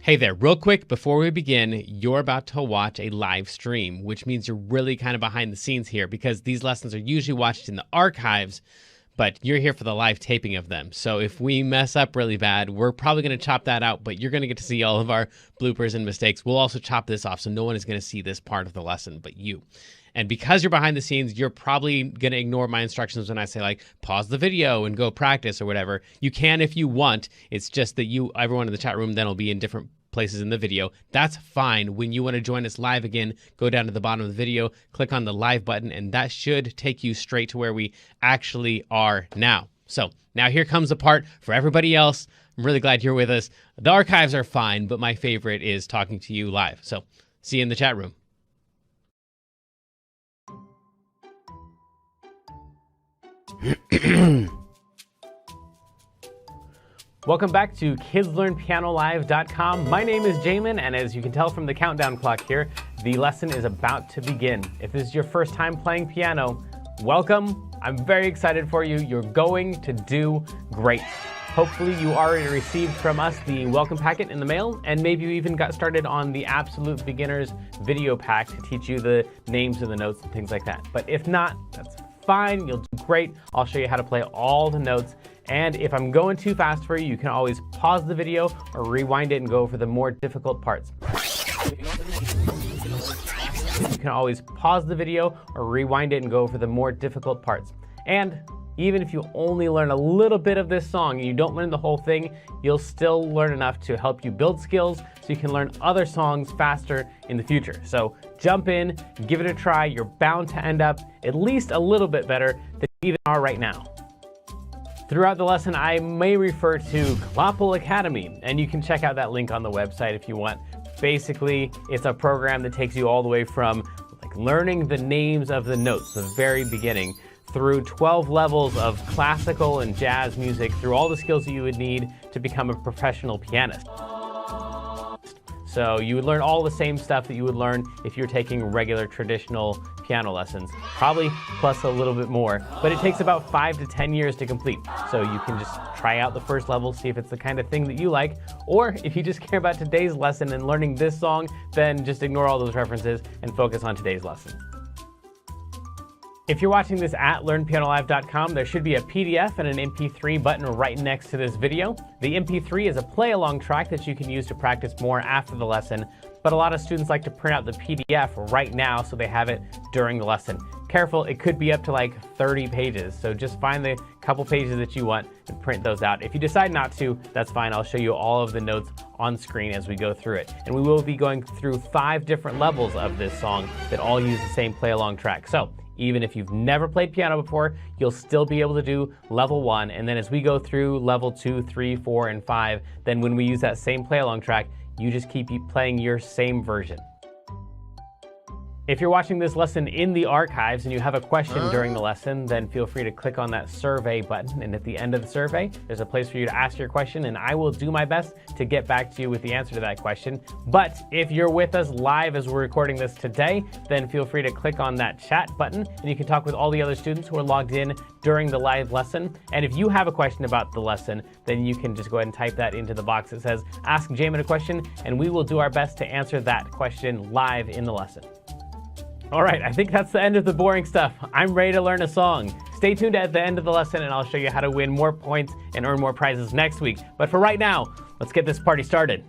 Hey there, real quick, before we begin, you're about to watch a live stream, which means you're really kind of behind the scenes here because these lessons are usually watched in the archives, but you're here for the live taping of them. So if we mess up really bad, we're probably going to chop that out, but you're going to get to see all of our bloopers and mistakes. We'll also chop this off, so no one is going to see this part of the lesson but you. And because you're behind the scenes, you're probably going to ignore my instructions when I say, like, pause the video and go practice or whatever. You can if you want. It's just that everyone in the chat room then will be in different places in the video. That's fine. When you want to join us live again, go down to the bottom of the video, click on the live button, and that should take you straight to where we actually are now. So now here comes the part for everybody else. I'm really glad you're with us. The archives are fine, but my favorite is talking to you live. So see you in the chat room. Welcome back to KidsLearnPianoLive.com. My name is Jamin, and as you can tell from the countdown clock here, the lesson is about to begin. If this is your first time playing piano, welcome. I'm very excited for you. You're going to do great. Hopefully you already received from us the welcome packet in the mail, and maybe you even got started on the Absolute Beginners video pack to teach you the names and the notes and things like that. But if not, that's fine. You'll do great. I'll show you how to play all the notes. And if I'm going too fast for you, you can always pause the video or rewind it and go over the more difficult parts. You can always pause the video or rewind it and go over the more difficult parts. And even if you only learn a little bit of this song and you don't learn the whole thing, you'll still learn enough to help you build skills so you can learn other songs faster in the future. So jump in, give it a try. You're bound to end up at least a little bit better than you even are right now. Throughout the lesson, I may refer to Klopple Academy, and you can check out that link on the website if you want. Basically, it's a program that takes you all the way from learning the names of the notes, the very beginning, through 12 levels of classical and jazz music, through all the skills that you would need to become a professional pianist. So you would learn all the same stuff that you would learn if you're taking regular traditional piano lessons, probably plus a little bit more, but it takes about 5 to 10 years to complete. So you can just try out the first level, see if it's the kind of thing that you like, or if you just care about today's lesson and learning this song, then just ignore all those references and focus on today's lesson. If you're watching this at LearnPianoLive.com, there should be a PDF and an MP3 button right next to this video. The MP3 is a play-along track that you can use to practice more after the lesson, but a lot of students like to print out the PDF right now so they have it during the lesson. Careful, it could be up to like 30 pages, so just find the couple pages that you want and print those out. If you decide not to, that's fine. I'll show you all of the notes on screen as we go through it. And we will be going through 5 different levels of this song that all use the same play-along track. So even if you've never played piano before, you'll still be able to do level 1. And then as we go through level 2, 3, 4, and 5, then when we use that same play-along track, you just keep playing your same version. If you're watching this lesson in the archives and you have a question during the lesson, then feel free to click on that survey button. And at the end of the survey, there's a place for you to ask your question, and I will do my best to get back to you with the answer to that question. But if you're with us live as we're recording this today, then feel free to click on that chat button, and you can talk with all the other students who are logged in during the live lesson. And if you have a question about the lesson, then you can just go ahead and type that into the box that says, Ask Jamin a Question, and we will do our best to answer that question live in the lesson. All right, I think that's the end of the boring stuff. I'm ready to learn a song. Stay tuned at the end of the lesson and I'll show you how to win more points and earn more prizes next week. But for right now, let's get this party started.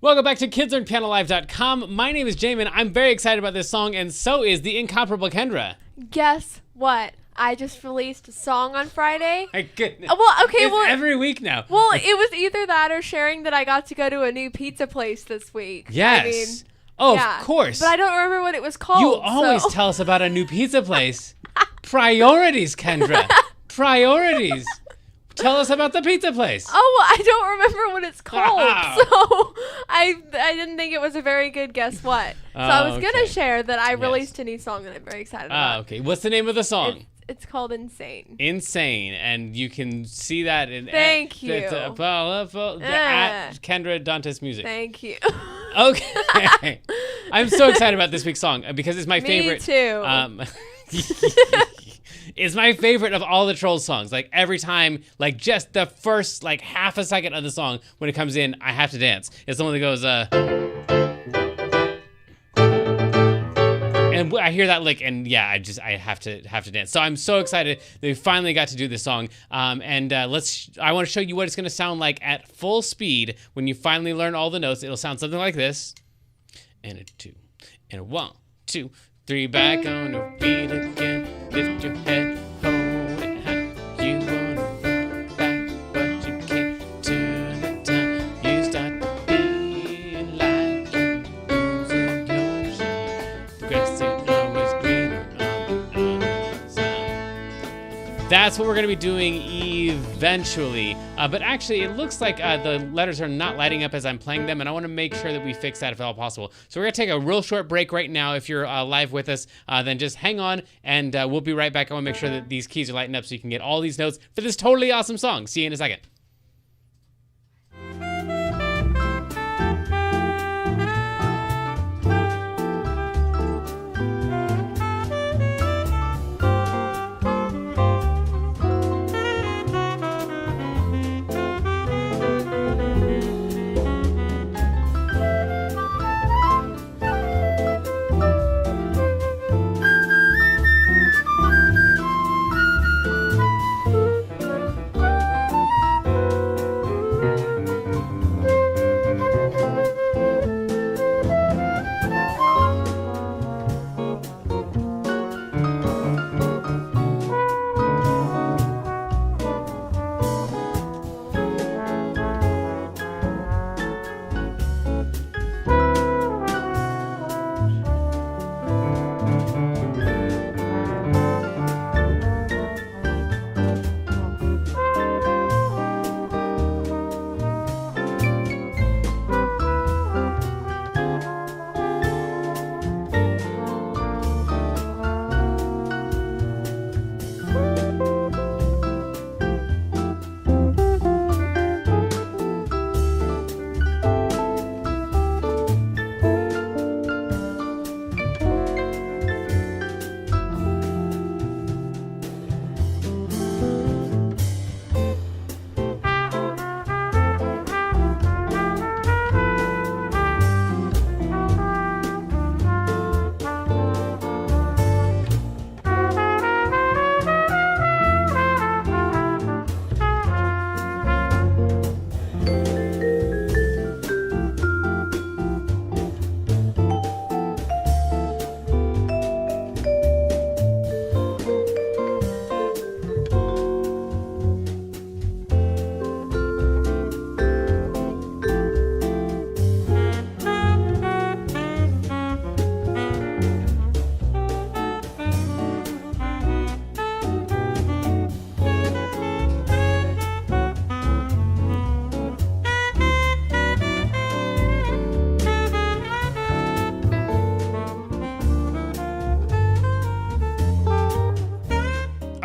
Welcome back to KidsLearnPianoLive.com. My name is Jamin. I'm very excited about this song, and so is the incomparable Kendra. Guess what? I just released a song on Friday. My goodness. It's every week now. Well, it was either that or sharing that I got to go to a new pizza place this week. Yes. Of course. But I don't remember what it was called. You always tell us about a new pizza place. Priorities, Kendra. Priorities. Tell us about the pizza place. Oh, well, I don't remember what it's called, so I didn't think it was a very good guess what. So I was gonna share that I released a new song that I'm very excited about. Okay. What's the name of the song? It's called Insane. Insane, and you can see that in Thank you. at Kendra Dantes Music. Thank you. Okay. I'm so excited about this week's song because it's my favorite. Me too. It's my favorite of all the Trolls songs. Like every time, like just the first like half a second of the song when it comes in, I have to dance. It's the one that goes and I hear that lick, and yeah, I have to dance. So I'm so excited that we finally got to do this song. I want to show you what it's gonna sound like at full speed when you finally learn all the notes. It'll sound something like this, and a 2, and a 1, 2, 3, back on your feet again. Lift your head, hold it high. You wanna look back, but you can't turn the time. You start to feel like you're losing your shit. The grass ain't always greener on the other side. That's what we're gonna be doing eventually. But actually, it looks like the letters are not lighting up as I'm playing them, and I want to make sure that we fix that if at all possible. So we're going to take a real short break right now. If you're live with us, then just hang on, and we'll be right back. I want to make sure that these keys are lighting up so you can get all these notes for this totally awesome song. See you in a second.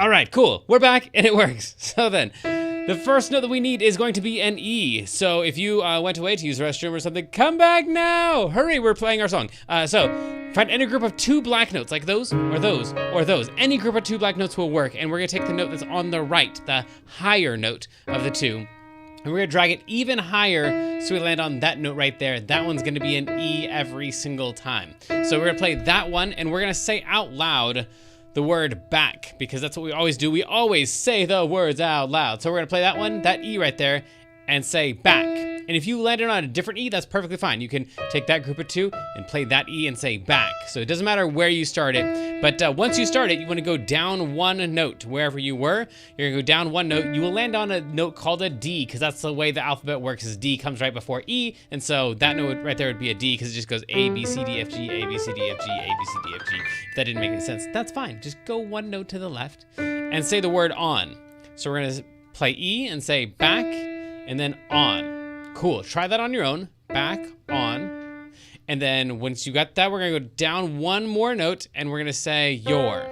All right, cool. We're back, and it works. So then, the first note that we need is going to be an E. So if you went away to use the restroom or something, come back now. Hurry, we're playing our song. So find any group of 2 black notes, like those, or those, or those. Any group of 2 black notes will work, and we're gonna take the note that's on the right, the higher note of the 2, and we're gonna drag it even higher so we land on that note right there. That one's gonna be an E every single time. So we're gonna play that one, and we're gonna say out loud the word back, because that's what we always do. We always say the words out loud. So we're gonna play that one, that E right there, and say back. And if you landed on a different E, that's perfectly fine. You can take that group of 2 and play that E and say back. So it doesn't matter where you start it, but once you start it, you wanna go down 1 note wherever you were. You're gonna go down 1 note. You will land on a note called a D, because that's the way the alphabet works, is D comes right before E, and so that note right there would be a D, because it just goes A, B, C, D, F, G, A, B, C, D, F, G, A, B, C, D, F, G. If that didn't make any sense, that's fine. Just go 1 note to the left and say the word on. So we're gonna play E and say back and then on. Cool. Try that on your own. Back, on. And then once you got that, we're going to go down one more note and we're going to say your.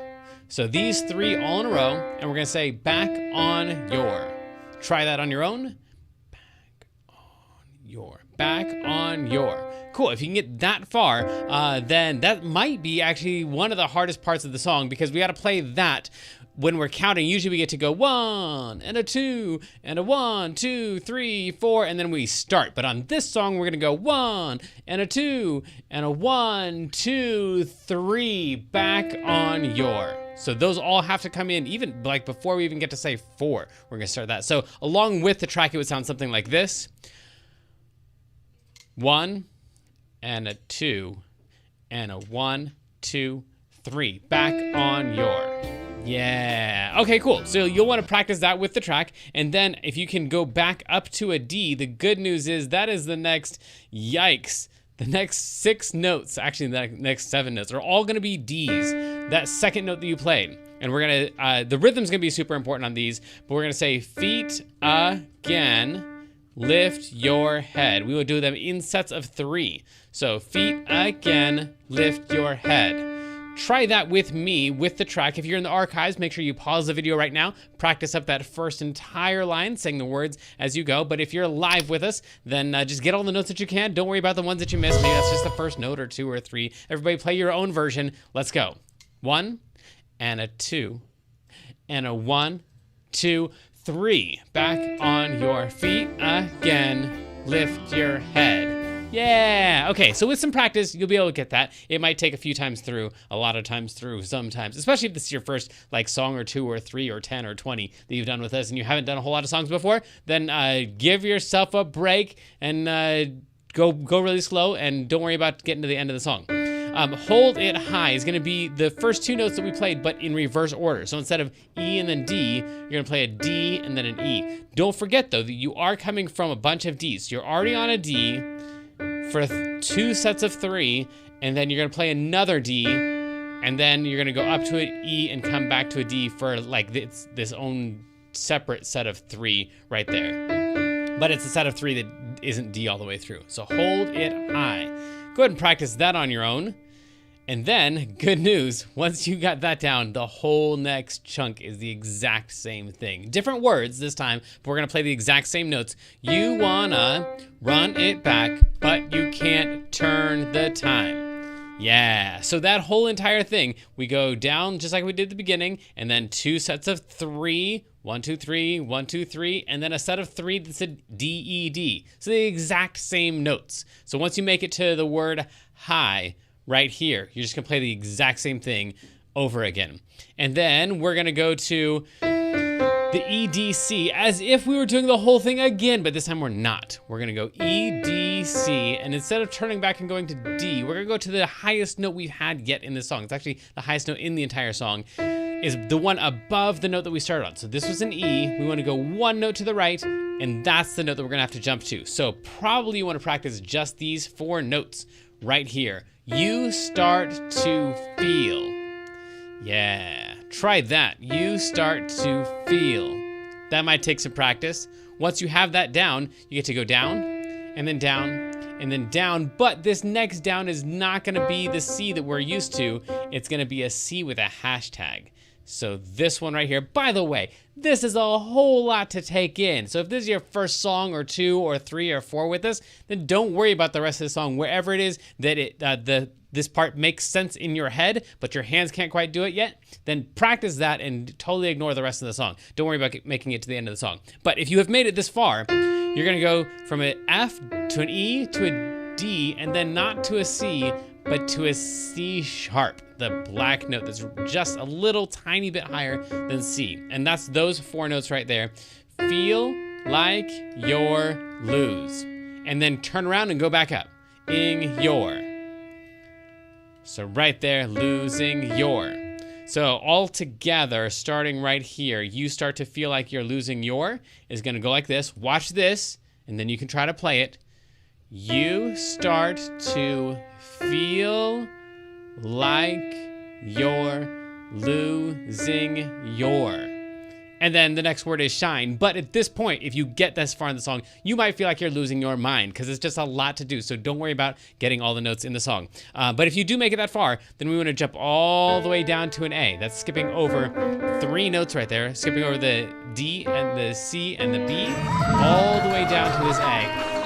So these three all in a row, and we're going to say back on your. Try that on your own. Back on your. Back on your. Cool. If you can get that far, then that might be actually one of the hardest parts of the song, because we got to play that when we're counting. Usually we get to go 1 and a 2 and a 1, 2, 3, 4, and then we start. But on this song, we're going to go 1 and a 2 and a 1, 2, 3, back on your. So those all have to come in even like before we even get to say 4. We're going to start that. So along with the track, it would sound something like this. 1 and a 2 and a 1, 2, 3. Back on your. Yeah. Okay, cool. So you'll want to practice that with the track. And then if you can go back up to a D, the good news is that is the next, yikes, the next 6 notes, actually the next 7 notes are all going to be Ds. That second note that you played. And we're going to, the rhythm's going to be super important on these, but we're going to say feet again, lift your head. We will do them in sets of 3. So feet again, lift your head. Try that with me, with the track. If you're in the archives, make sure you pause the video right now. Practice up that first entire line, saying the words as you go. But if you're live with us, then just get all the notes that you can. Don't worry about the ones that you missed. Maybe that's just the first note or 2 or 3. Everybody play your own version. Let's go. 1 and a 2 and a 1, 2, 3. Back on your feet again. Lift your head. Yeah. Okay, so with some practice, you'll be able to get that. It might take a few times through, a lot of times through, sometimes, especially if this is your first like song or 2 or 3 or 10 or 20 that you've done with us and you haven't done a whole lot of songs before, then give yourself a break and go really slow, and don't worry about getting to the end of the song. Hold It High is going to be the first 2 notes that we played, but in reverse order. So instead of E and then D, you're going to play a D and then an E. Don't forget, though, that you are coming from a bunch of Ds. So you're already on a D for 2 sets of 3, and then you're going to play another D, and then you're going to go up to an E and come back to a D for like this own separate set of 3 right there. But it's a set of 3 that isn't D all the way through. So hold it high. Go ahead and practice that on your own. And then, good news, once you got that down, the whole next chunk is the exact same thing. Different words this time, but we're going to play the exact same notes. You wanna run it back, but you can't turn the time. Yeah, so that whole entire thing, we go down just like we did at the beginning, and then 2 sets of 3, 1, 2, 3, 1, 2, 3, and then a set of 3 that's a D, E, D. So the exact same notes. So once you make it to the word high, right here, you're just gonna play the exact same thing over again. And then we're gonna go to the E, D, C, as if we were doing the whole thing again, but this time we're not. We're gonna go E, D, C, and instead of turning back and going to D, we're gonna go to the highest note we've had yet in this song. It's actually the highest note in the entire song, is the one above the note that we started on. So this was an E, we wanna go 1 note to the right, and that's the note that we're gonna have to jump to. So probably you wanna practice just these 4 notes right here. You start to feel. Yeah, try that. You start to feel. That might take some practice. Once you have that down, you get to go down, and then down, and then down. But this next down is not gonna be the C that we're used to. It's gonna be a C with a hashtag. So this one right here, by the way, this is a whole lot to take in. So if this is your first song or 2 or 3 or 4 with us, then don't worry about the rest of the song. Wherever it is that this part makes sense in your head, but your hands can't quite do it yet, then practice that and totally ignore the rest of the song. Don't worry about making it to the end of the song. But if you have made it this far, you're gonna go from an F to an E to a D, and then not to a C, but to a C sharp, the black note that's just a little tiny bit higher than C. And that's those 4 notes right there. Feel like you're lose. And then turn around and go back up. Ing your. So right there, losing your. So all together, starting right here, you start to feel like you're losing your is gonna go like this. Watch this, and then you can try to play it. You start to feel like you're losing your. And then the next word is shine. But at this point, if you get this far in the song, you might feel like you're losing your mind because it's just a lot to do. So don't worry about getting all the notes in the song. But if you do make it that far, then we want to jump all the way down to an A. That's skipping over 3 notes right there. Skipping over the D and the C and the B, all the way down to this A.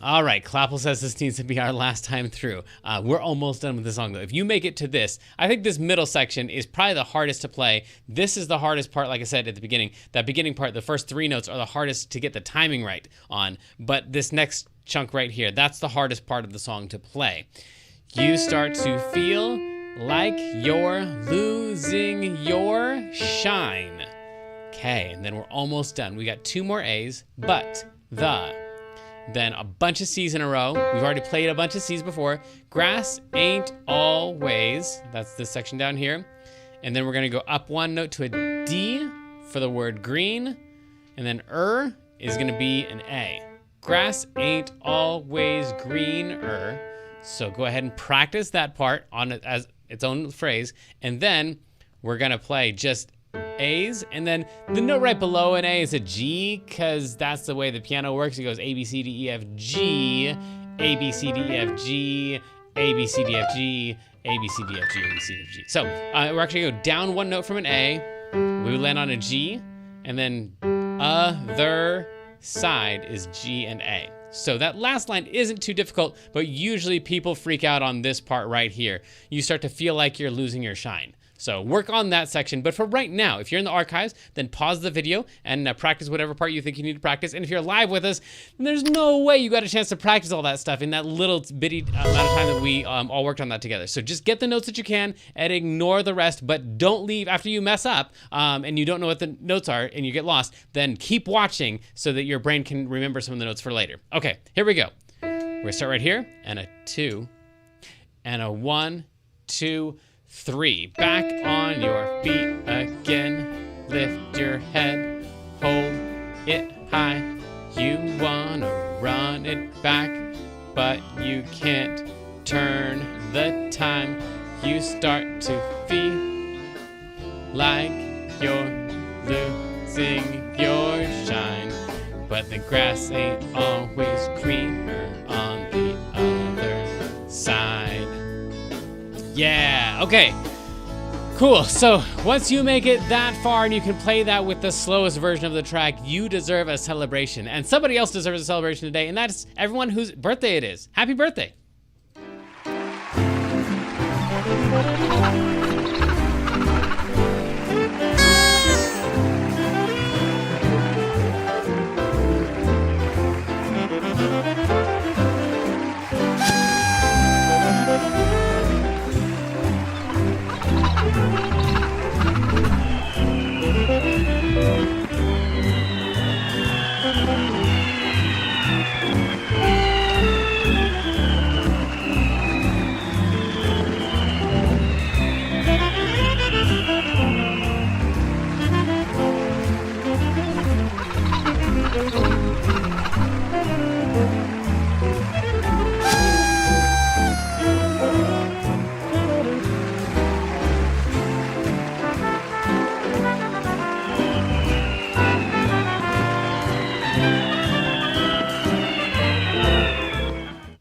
All right, Clapple says this needs to be our last time through. We're almost done with the song, though. If you make it to this, I think this middle section is probably the hardest to play. This is the hardest part, like I said at the beginning. That beginning part, the first 3 notes are the hardest to get the timing right on. But this next chunk right here, that's the hardest part of the song to play. You start to feel like you're losing your shine. Okay, and then we're almost done. We got 2 more A's, but then a bunch of C's in a row. We've already played a bunch of C's before. Grass ain't always. That's this section down here. And then we're going to go up 1 note to a D for the word green. And then is going to be an A. Grass ain't always greener. So go ahead and practice that part on it as its own phrase. And then we're going to play just A's, and then the note right below an A is a G, because that's the way the piano works. It goes A, B, C, D, E, F, G, A, B, C, D, E, F, G, A, B, C, D, F, G, A, B, C, D, F, G, A, B, C, D, F, G. So we're actually going to go down 1 note from an A. We land on a G, and then other side is G and A. So that last line isn't too difficult, but usually people freak out on this part right here. You start to feel like you're losing your shine. So work on that section. But for right now, if you're in the archives, then pause the video and practice whatever part you think you need to practice. And if you're live with us, then there's no way you got a chance to practice all that stuff in that little bitty amount of time that we all worked on that together. So just get the notes that you can and ignore the rest, but don't leave after you mess up and you don't know what the notes are and you get lost. Then keep watching so that your brain can remember some of the notes for later. Okay, here we go. We're gonna start right here, and a 2, and a 1, 2, 3. Back on your feet again. Lift your head. Hold it high. You wanna run it back, but you can't turn the time. You start to feel like you're losing your shine, but the grass ain't always greener on the other side. Yeah, okay. Cool, so once you make it that far and you can play that with the slowest version of the track, you deserve a celebration. And somebody else deserves a celebration today, and that's everyone whose birthday it is. Happy birthday.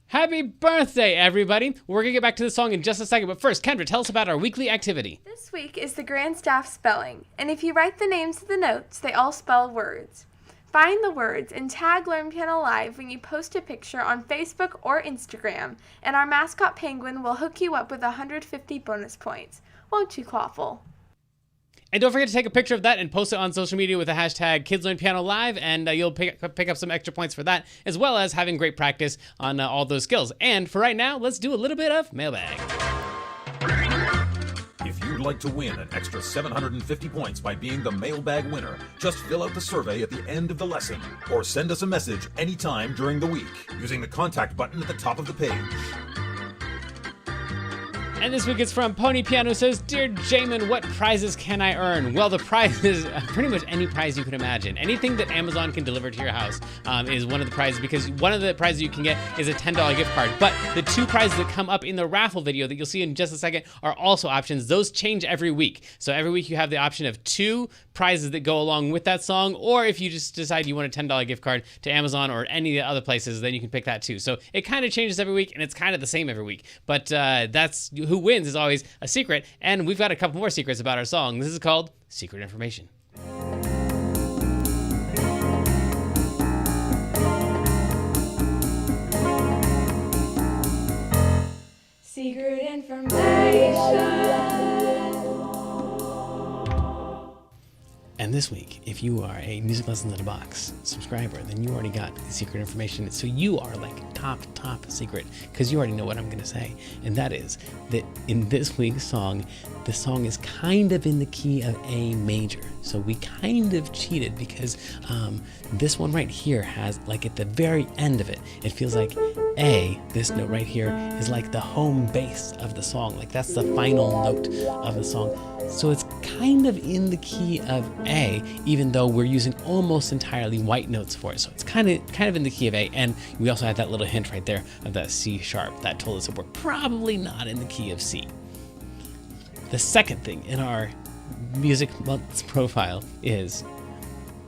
Happy birthday, everybody. We're going to get back to the song in just a second, but first, Kendra, tell us about our weekly activity. This week is the Grand Staff Spelling, and if you write the names of the notes, they all spell words. Find the words and tag Learn Piano Live when you post a picture on Facebook or Instagram, and our mascot Penguin will hook you up with 150 bonus points. Won't you, Clawful? And don't forget to take a picture of that and post it on social media with the hashtag Kids Learn Piano Live, and you'll pick up some extra points for that, as well as having great practice on all those skills. And for right now, let's do a little bit of mailbag. If you'd like to win an extra 750 points by being the mailbag winner, just fill out the survey at the end of the lesson, or send us a message anytime during the week using the contact button at the top of the page. And this week it's from Pony Piano. Says, Dear Jamin, what prizes can I earn? Well, the prize is pretty much any prize you can imagine. Anything that Amazon can deliver to your house is one of the prizes, because one of the prizes you can get is a $10 gift card. But the two prizes that come up in the raffle video that you'll see in just a second are also options. Those change every week. So every week you have the option of 2 prizes that go along with that song, or if you just decide you want a $10 gift card to Amazon or any other places, then you can pick that too. So it kind of changes every week, and it's kind of the same every week. But that's who wins is always a secret, and we've got a couple more secrets about our song. This is called Secret Information. Secret information. And this week, if you are a Music Lessons in a Box subscriber, then you already got the secret information. So you are like top secret, because you already know what I'm going to say. And that is that in this week's song, the song is kind of in the key of A major. So we kind of cheated, because this one right here has, like at the very end of it, it feels like A, this note right here, is like the home base of the song. Like that's the final note of the song. So it's kind of in the key of A, even though we're using almost entirely white notes for it. So it's kind of in the key of A. And we also had that little hint right there of that C sharp that told us that we're probably not in the key of C. The second thing in our music months profile is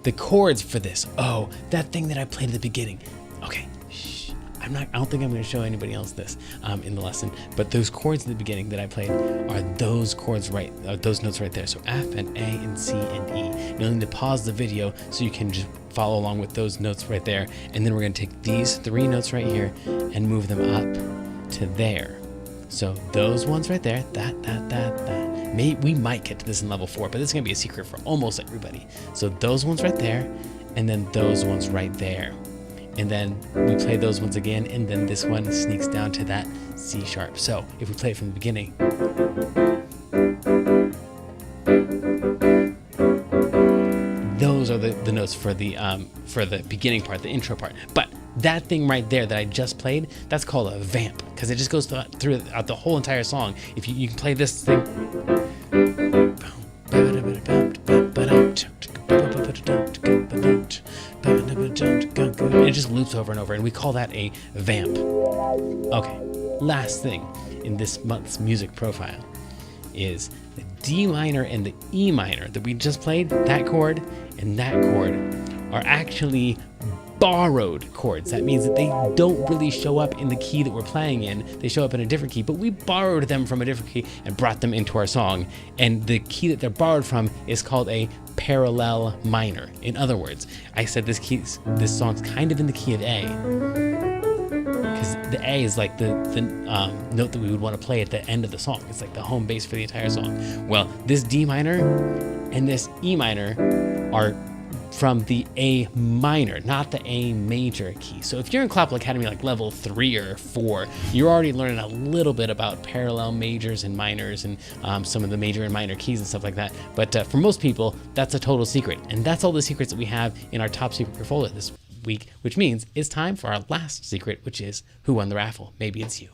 the chords for this. Oh, that thing that I played at the beginning. Okay, shh. I don't think I'm going to show anybody else this in the lesson, but those chords at the beginning that I played are those chords those notes right there. So F and A and C and E. You'll need to pause the video so you can just follow along with those notes right there. And then we're going to take these 3 notes right here and move them up to there. So those ones right there, that. We might get to this in level 4, but this is going to be a secret for almost everybody. So those ones right there, and then those ones right there. And then we play those ones again, and then this one sneaks down to that C sharp. So if we play it from the beginning. Those are the notes for the beginning part, the intro part. But that thing right there that I just played, that's called a vamp, because it just goes throughout the whole entire song. If you can play this thing. And it just loops over and over, and we call that a vamp. Okay, last thing in this month's music profile is the D minor and the E minor that we just played. That chord and that chord are actually borrowed chords. That means that they don't really show up in the key that we're playing in. They show up in a different key, but we borrowed them from a different key and brought them into our song. And the key that they're borrowed from is called a parallel minor. In other words, I said this song's kind of in the key of A, because the A is like the note that we would want to play at the end of the song. It's like the home base for the entire song. Well, this D minor and this E minor are from the A minor, not the A major key. So if you're in Clapple Academy like level 3 or 4, you're already learning a little bit about parallel majors and minors and some of the major and minor keys and stuff like that. But for most people, that's a total secret. And that's all the secrets that we have in our top secret portfolio this week, which means it's time for our last secret, which is who won the raffle. Maybe it's you.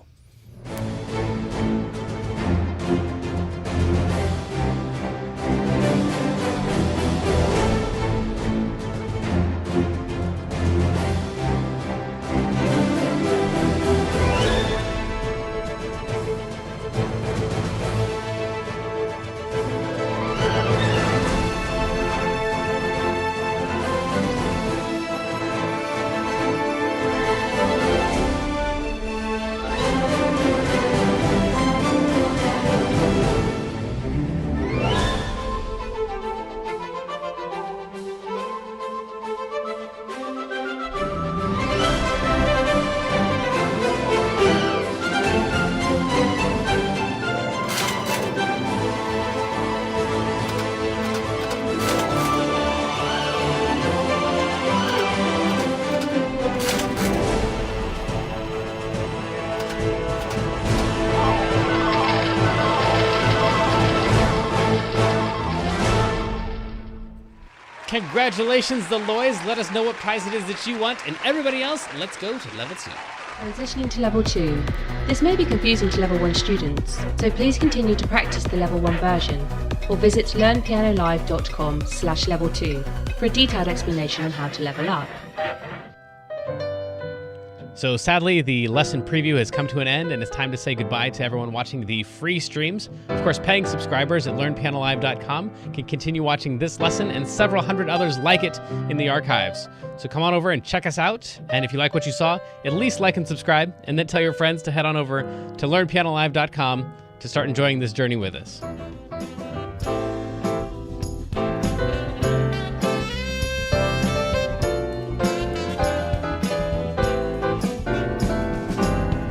Congratulations, the Loys. Let us know what prize it is that you want. And everybody else, let's go to level 2. Transitioning to Level 2. This may be confusing to Level 1 students, so please continue to practice the Level 1 version, or visit learnpianolive.com/level2 for a detailed explanation on how to level up. So sadly, the lesson preview has come to an end, and it's time to say goodbye to everyone watching the free streams. Of course, paying subscribers at learnpianolive.com can continue watching this lesson and several hundred others like it in the archives. So come on over and check us out, and if you like what you saw, at least like and subscribe, and then tell your friends to head on over to learnpianolive.com to start enjoying this journey with us.